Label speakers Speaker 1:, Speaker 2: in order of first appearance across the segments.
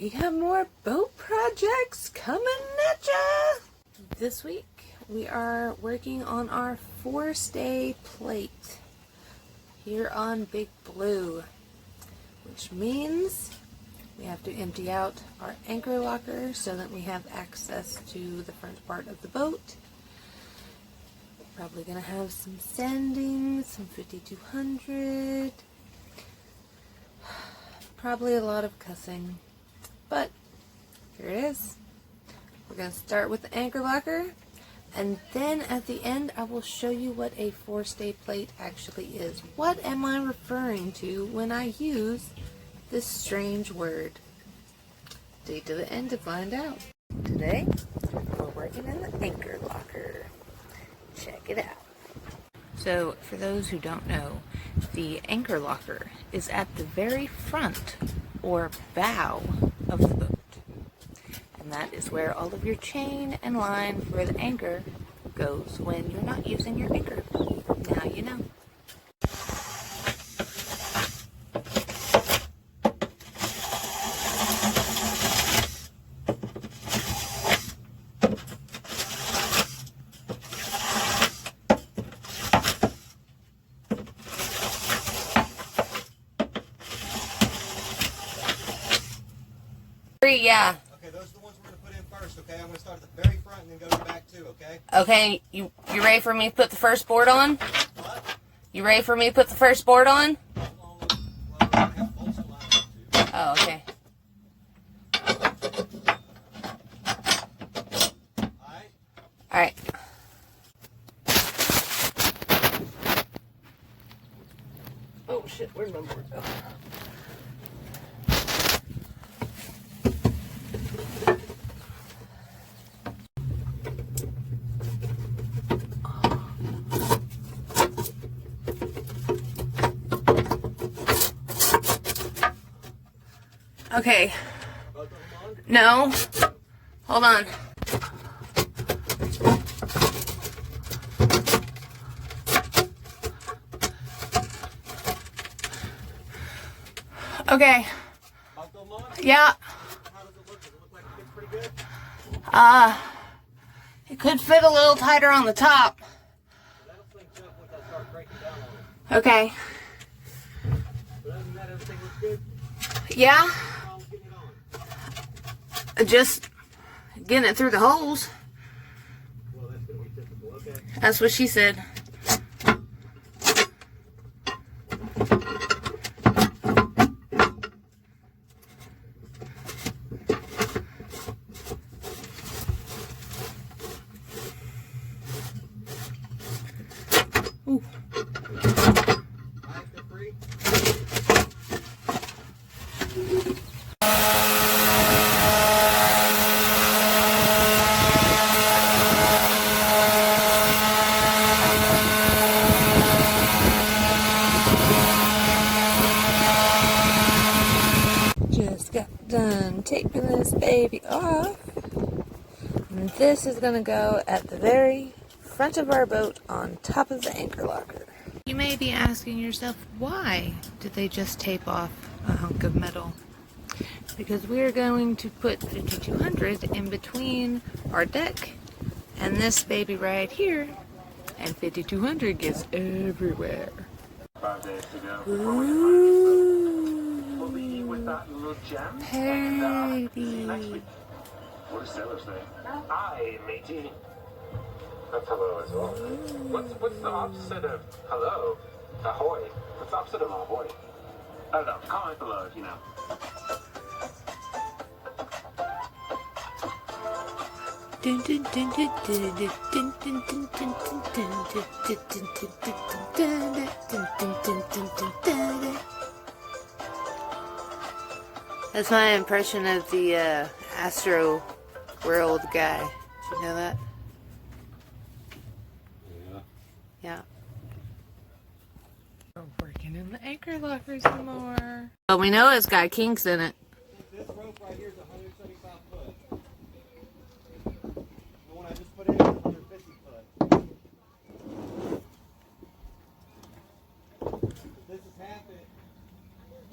Speaker 1: We got more boat projects coming at ya! This week we are working on our forestay plate here on Big Blue, which means we have to empty out our anchor locker so that we have access to the front part of the boat. Probably gonna have some sanding, some 5200, probably a lot of cussing, but here it is. We're gonna start with the anchor locker, and then at the end I will show you what a forestay plate actually is. What am I referring to when I use this strange word? Stay to the end to find out. Today we're working in the anchor locker. Check it out. So, for those who don't know, the anchor locker is at the very front or bow of the boat. And that is where all of your chain and line for the anchor goes when you're not using your anchor. Now you know. Yeah.
Speaker 2: Okay, those are the ones we're going to put in first, okay? I'm going to start at the very front and then go to the back too, okay?
Speaker 1: Okay, you ready for me to put the first board on?
Speaker 2: What?
Speaker 1: You ready for me to put the first board on?
Speaker 2: Well, we have bolts to line up too.
Speaker 1: Oh, okay.
Speaker 2: Alright?
Speaker 1: Alright. Oh shit, where'd my board go? Okay. No. Hold on. Okay. Yeah.
Speaker 2: How does it look? Does it look like it fits pretty good?
Speaker 1: It could fit a little tighter on the top.
Speaker 2: That'll cinch up once I start breaking down on it.
Speaker 1: Okay.
Speaker 2: But other than that, everything looks good?
Speaker 1: Yeah.
Speaker 2: I'm getting it on.
Speaker 1: Just getting it through the holes.
Speaker 2: Well, that's going to be typical, okay?
Speaker 1: That's what she said. Ooh.
Speaker 2: Alright, feel free.
Speaker 1: Just got done taping this baby off. And this is going to go at the very front of our boat on top of the anchor locker. You may be asking yourself, why did they just tape off a hunk of metal? Because we're going to put 5200 in between our deck and this baby right here, and 5200 gets everywhere.
Speaker 3: 5 days to go.
Speaker 1: Ooh,
Speaker 3: We'll be with that little gem.
Speaker 1: baby.
Speaker 3: See you next week. What does sailors say? Aye, matey. That's hello as well. What's the opposite of hello? Ahoy. What's the opposite of ahoy? I don't know. Comment below if you know.
Speaker 1: Dun, dun, dun, dun, dun, dun, dun, dun, dun, dun, dun, dun, dun, dun. That's my impression of the Astro World guy. Did you know that? Yeah. We're working in the anchor locker some more. Well, we know it's got kinks in it.
Speaker 2: This rope right here is 175 foot. The one I just put in is 150 foot. This is half it.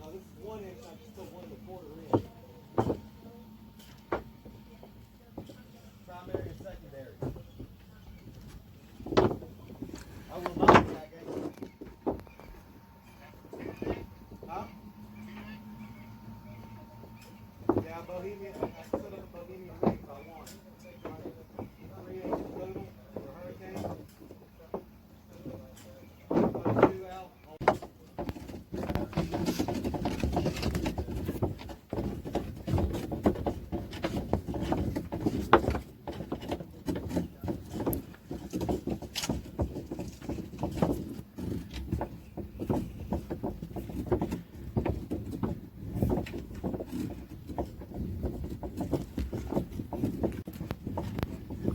Speaker 2: Now this is 1 inch, I just put 1 1/4 in. Yeah, Bohemian. I set up a Bohemian ring if I want. 3/8 total for hurricane. Put 2 out.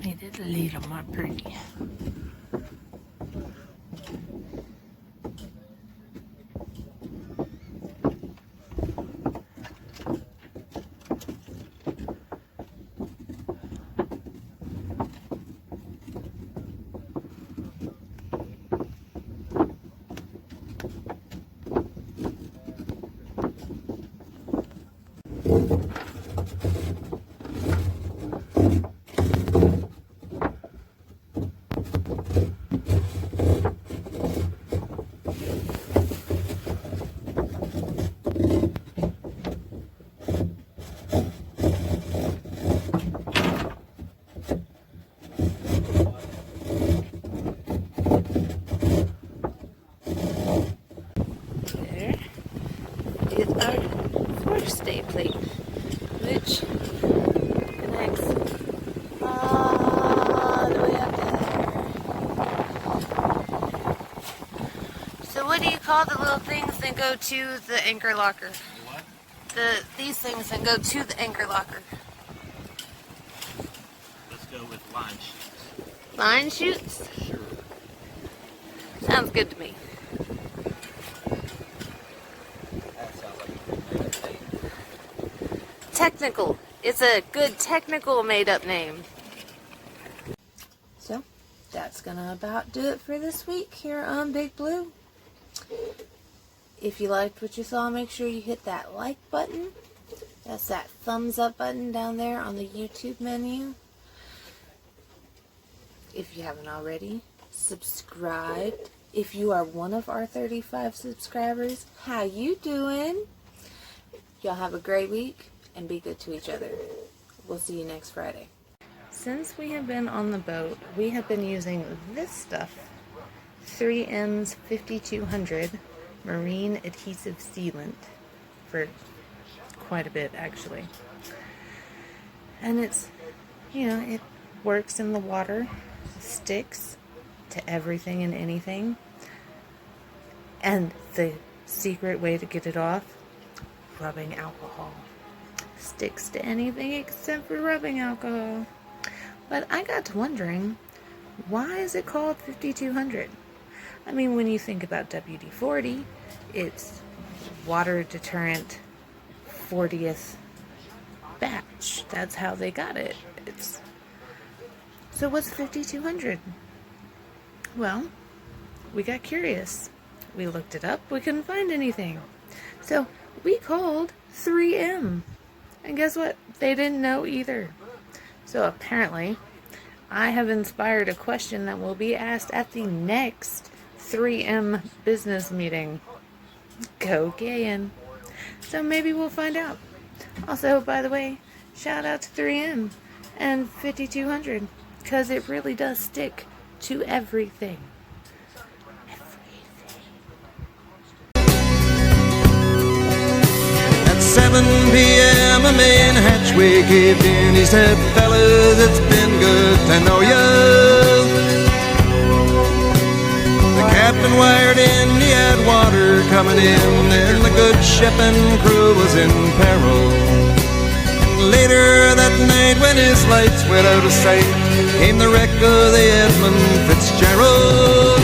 Speaker 1: Made it a little more pretty. There is our forestay plate, which connects all the way up there. So what do you call the little things that go to the anchor locker?
Speaker 2: What?
Speaker 1: These things that go to the anchor locker.
Speaker 2: Let's go with line sheets.
Speaker 1: Line chutes?
Speaker 2: Sure.
Speaker 1: Sounds good to me.
Speaker 2: That sounds like a good name.
Speaker 1: Technical. It's a good technical made-up name. So, that's gonna about do it for this week here on Big Blue. If you liked what you saw, make sure you hit that like button. That's that thumbs up button down there on the YouTube menu. If you haven't already, subscribe. If you are one of our 35 subscribers, how you doing? Y'all have a great week and be good to each other. We'll see you next Friday. Since we have been on the boat, we have been using this stuff. 3M's 5200 marine adhesive sealant for quite a bit actually. And it's, you know, it works in the water, sticks to everything and anything. And the secret way to get it off, rubbing alcohol. Sticks to anything except for rubbing alcohol. But I got to wondering, why is it called 5200? I mean, when you think about WD-40, it's water deterrent 40th batch. That's how they got it. So what's 5200? Well, we got curious. We looked it up. We couldn't find anything. So we called 3M. And guess what? They didn't know either. So apparently, I have inspired a question that will be asked at the next 3M business meeting. Go Gayan. So maybe we'll find out. Also, by the way, shout out to 3M and 5200, because it really does stick to everything.
Speaker 4: At 7 p.m. a main hatchway caved in. He said, fellas, it's been good to know ya. The captain wired in, he had water coming in, and the good ship and crew was in peril. Later that night when his lights went out of sight, came the wreck of the Edmund Fitzgerald.